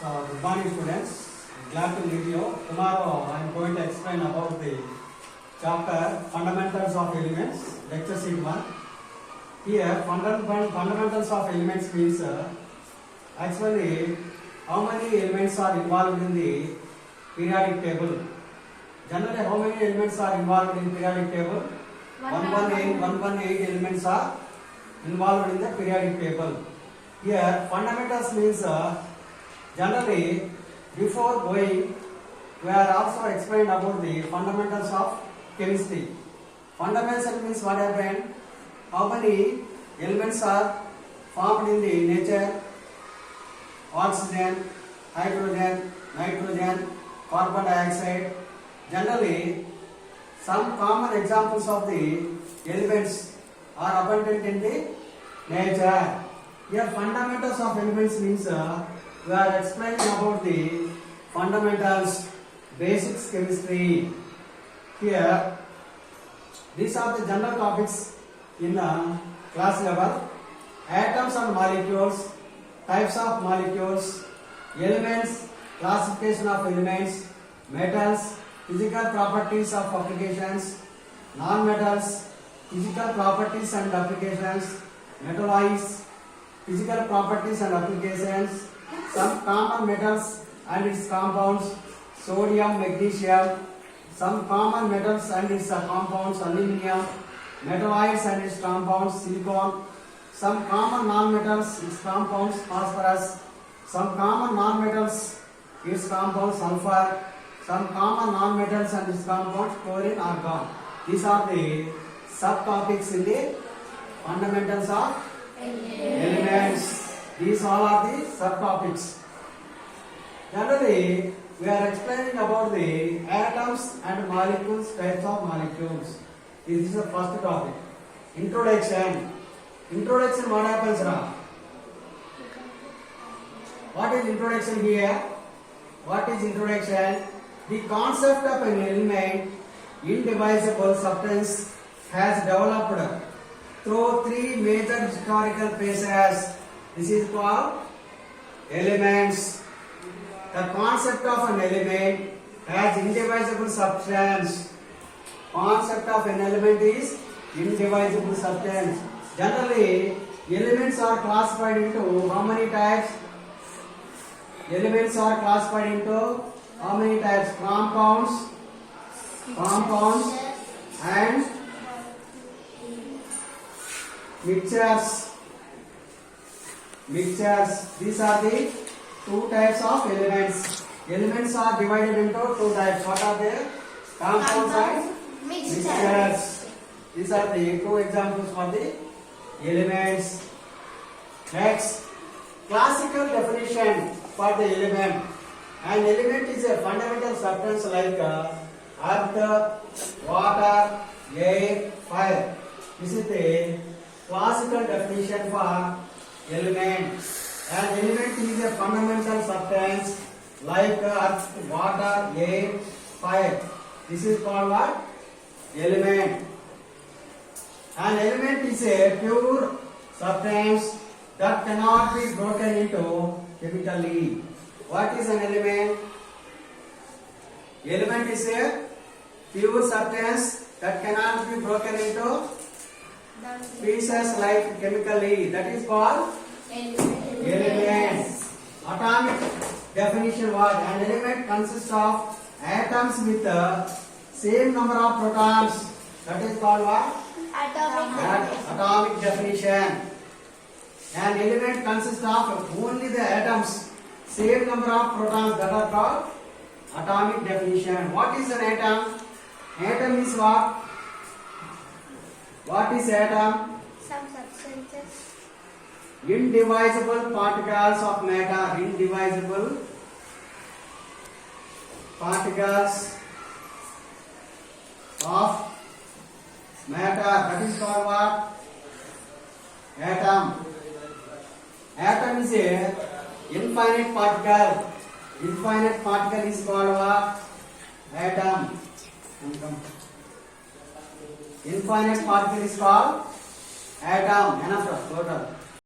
So, good morning students. Glad to meet you. Tomorrow I am going to explain about the chapter Fundamentals of Elements, lecture sheet 1. Here, fundamentals of elements means actually how many elements are involved in the periodic table. Generally, how many elements are involved in periodic table? 118 elements are involved in the periodic table. Here, fundamentals means generally, before going, we are also explained about the fundamentals of chemistry. Fundamentals means what happened? How many elements are formed in the nature? Oxygen, hydrogen, nitrogen, carbon dioxide. Generally, some common examples of the elements are abundant in the nature. Here, fundamentals of elements means we are explaining about the fundamentals, basics chemistry. Here, these are the general topics in class level. Atoms and molecules, types of molecules, elements, classification of elements, metals, physical properties of applications, non-metals, physical properties and applications, metalloids, physical properties and applications, some common metals and its compounds, sodium, magnesium, some common metals and its compounds, aluminium, metalloids and its compounds, silicon, some common non-metals, its compounds, phosphorus, some common non-metals, its compounds, sulfur, some common non-metals and its compounds, chlorine, argon. These are the subtopics in the fundamentals of elements. These all are the subtopics. Generally, we are explaining about the atoms and molecules, types of molecules. This is the first topic. Introduction. Introduction, what happens now? What is introduction here? What is introduction? The concept of an element, indivisible substance, has developed through three major historical phases. This is called elements. The concept of an element has indivisible substance. Concept of an element is indivisible substance. Generally, elements are classified into how many types? Elements are classified into how many types? Compounds and mixtures. These are the two types of elements. Elements are divided into two types. What are they? Compounds and mixtures. These are the two examples for the elements. Next, classical definition for the element. An element is a fundamental substance like earth, water, air, fire. This is the classical definition for element. An element is a fundamental substance like earth, water, air, fire. This is called what? Element. An element is a pure substance that cannot be broken into chemically. What is an element? Element is a pure substance that cannot be broken into pieces like chemically. That is called elements. Atomic definition was an element consists of atoms with the same number of protons. That is called what? Atomic definition. An element consists of only the atoms, same number of protons, that are called atomic definition. What is an atom? Atom is what? What is atom? Some substances. Indivisible particles of matter. Indivisible particles of matter. That is called what? Atom. Atom is a infinite particle. Infinite particle is called what? Atom. Infinite particle is called atom. Enough, total.